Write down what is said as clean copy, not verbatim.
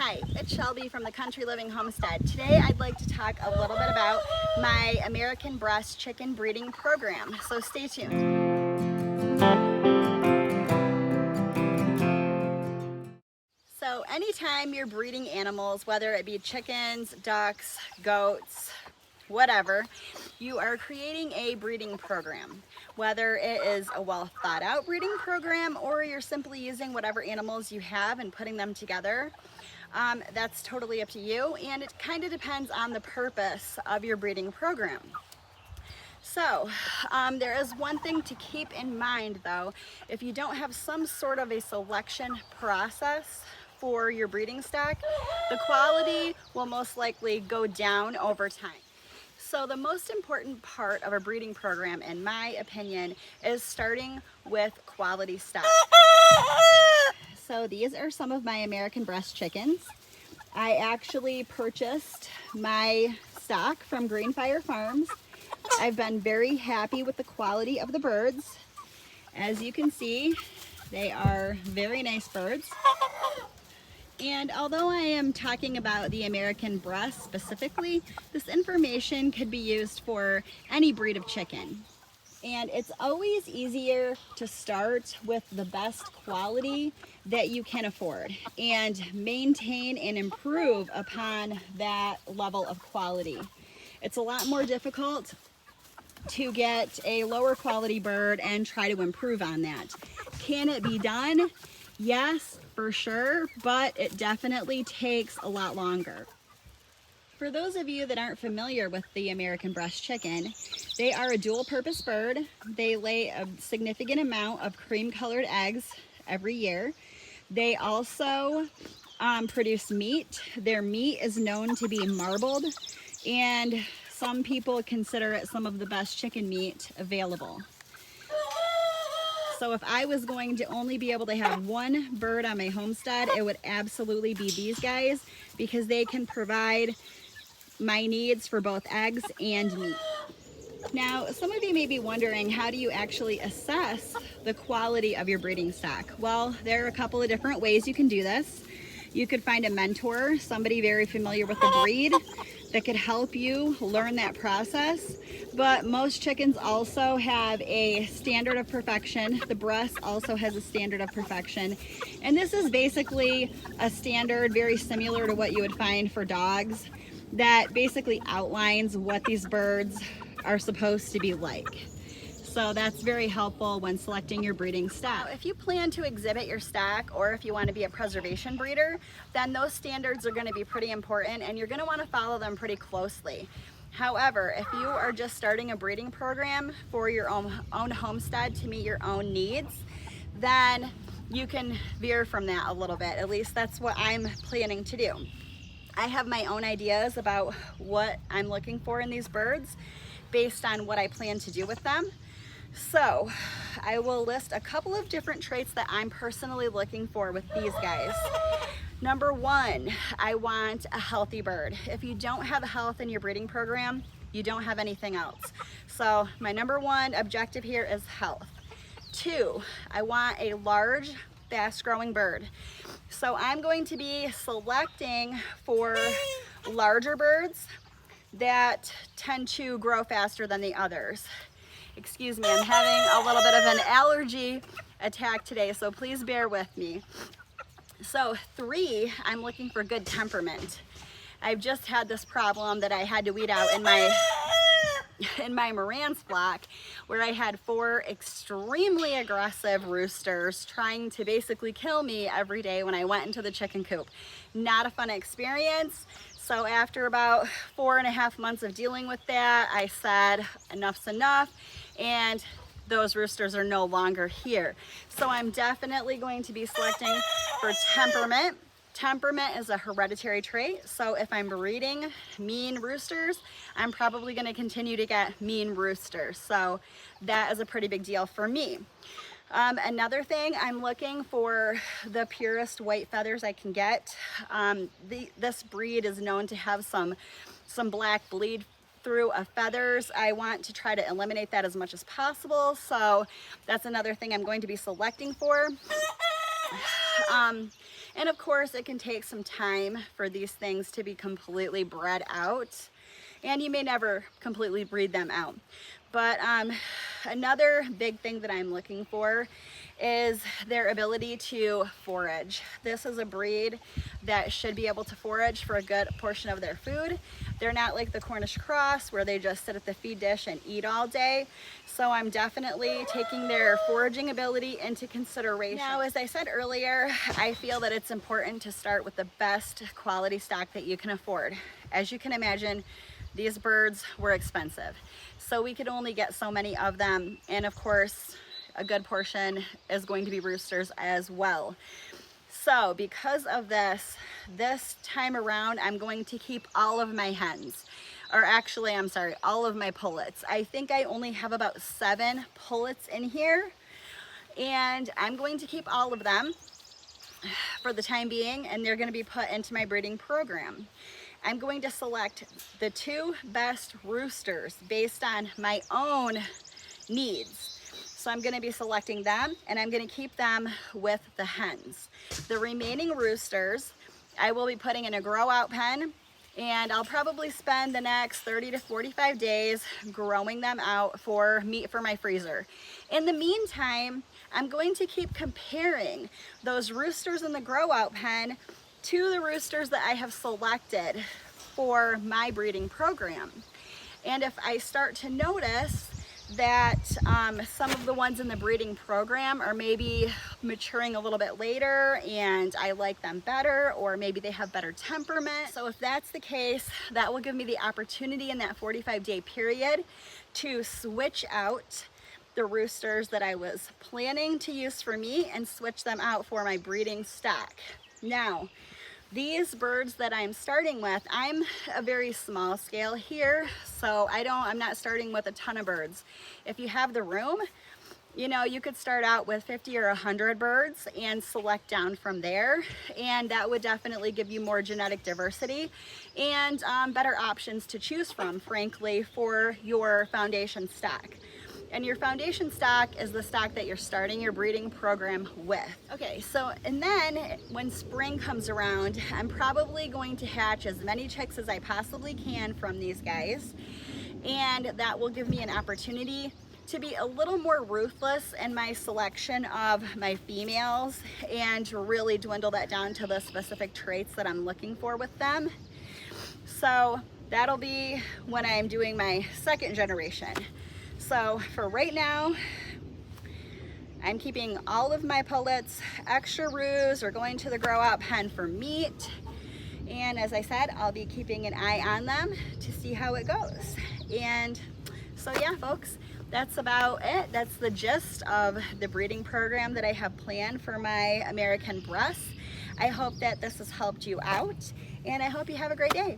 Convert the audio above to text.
Hi, it's Shelby from the Country Living Homestead. Today I'd like to talk a little bit about my American Bresse chicken breeding program, so stay tuned. So anytime you're breeding animals, whether it be chickens, ducks, goats, whatever, you are creating a breeding program. Whether it is a well thought out breeding program or you're simply using whatever animals you have and putting them together, that's totally up to you, and it kind of depends on the purpose of your breeding program. So there is one thing to keep in mind though. If you don't have some sort of a selection process for your breeding stock, the quality will most likely go down over time. So the most important part of a breeding program, in my opinion, is starting with quality stock. So these are some of my American Bresse chickens. I actually purchased my stock from Greenfire Farms. I've been very happy with the quality of the birds. As you can see, they are very nice birds. And although I am talking about the American Bresse specifically, this information could be used for any breed of chicken. And it's always easier to start with the best quality that you can afford and maintain and improve upon that level of quality. It's a lot more difficult to get a lower quality bird and try to improve on that. Can it be done? Yes, for sure, but it definitely takes a lot longer. For those of you that aren't familiar with the American Bresse chicken, they are a dual purpose bird. They lay a significant amount of cream colored eggs every year. They also produce meat. Their meat is known to be marbled, and some people consider it some of the best chicken meat available. So if I was going to only be able to have one bird on my homestead, it would absolutely be these guys, because they can provide my needs for both eggs and meat. Now, some of you may be wondering, how do you actually assess the quality of your breeding stock? Well, there are a couple of different ways you can do this. You could find a mentor, somebody very familiar with the breed, that could help you learn that process. But most chickens also have a standard of perfection. The Bresse also has a standard of perfection. And this is basically a standard very similar to what you would find for dogs, that basically outlines what these birds are supposed to be like. So that's very helpful when selecting your breeding stock. Now, if you plan to exhibit your stock, or if you want to be a preservation breeder, then those standards are going to be pretty important and you're going to want to follow them pretty closely. However, if you are just starting a breeding program for your own homestead to meet your own needs, then you can veer from that a little bit. At least that's what I'm planning to do. I have my own ideas about what I'm looking for in these birds based on what I plan to do with them. So I will list a couple of different traits that I'm personally looking for with these guys. Number one, I want a healthy bird. If you don't have health in your breeding program, you don't have anything else. So my number one objective here is health. Two, I want a large, fast-growing bird. So I'm going to be selecting for larger birds that tend to grow faster than the others. Excuse me, I'm having a little bit of an allergy attack today, so please bear with me. So three, I'm looking for good temperament. I've just had this problem that I had to weed out in my Marantz flock, where I had 4 extremely aggressive roosters trying to basically kill me every day when I went into the chicken coop. Not a fun experience. So after about 4.5 months of dealing with that, I said enough's enough, and those roosters are no longer here. So I'm definitely going to be selecting for temperament. Temperament is a hereditary trait, so if I'm breeding mean roosters, I'm probably going to continue to get mean roosters. So that is a pretty big deal for me. Another thing, I'm looking for the purest white feathers I can get. This breed is known to have some black bleed through of feathers. I want to try to eliminate that as much as possible, so that's another thing I'm going to be selecting for. And of course, it can take some time for these things to be completely bred out, and you may never completely breed them out. But another big thing that I'm looking for is their ability to forage. This is a breed that should be able to forage for a good portion of their food. They're not like the Cornish cross where they just sit at the feed dish and eat all day. So I'm definitely taking their foraging ability into consideration. Now, as I said earlier, I feel that it's important to start with the best quality stock that you can afford. As you can imagine, these birds were expensive, so we could only get so many of them, and of course a good portion is going to be roosters as well. So because of this time around, I'm going to keep all of my hens, or actually, I'm sorry, all of my pullets. I think I only have about 7 pullets in here, and I'm going to keep all of them for the time being, and they're going to be put into my breeding program. I'm going to select the 2 best roosters based on my own needs. So I'm going to be selecting them, and I'm going to keep them with the hens. The remaining roosters, I will be putting in a grow out pen, and I'll probably spend the next 30 to 45 days growing them out for meat for my freezer. In the meantime, I'm going to keep comparing those roosters in the grow out pen to the roosters that I have selected for my breeding program. And if I start to notice that some of the ones in the breeding program are maybe maturing a little bit later and I like them better, or maybe they have better temperament. So if that's the case, that will give me the opportunity in that 45-day period to switch out the roosters that I was planning to use for me and switch them out for my breeding stock. Now, these birds that I'm starting with, I'm a very small scale here, so I'm not starting with a ton of birds. If you have the room, you know, you could start out with 50 or 100 birds and select down from there, and that would definitely give you more genetic diversity and better options to choose from, frankly, for your foundation stock. And your foundation stock is the stock that you're starting your breeding program with. Okay, so, and then when spring comes around, I'm probably going to hatch as many chicks as I possibly can from these guys. And that will give me an opportunity to be a little more ruthless in my selection of my females and really dwindle that down to the specific traits that I'm looking for with them. So that'll be when I'm doing my 2nd generation. So for right now, I'm keeping all of my pullets. Extra roos are going to the grow out pen for meat. And as I said, I'll be keeping an eye on them to see how it goes. And so yeah, folks, that's about it. That's the gist of the breeding program that I have planned for my American Bresse. I hope that this has helped you out, and I hope you have a great day.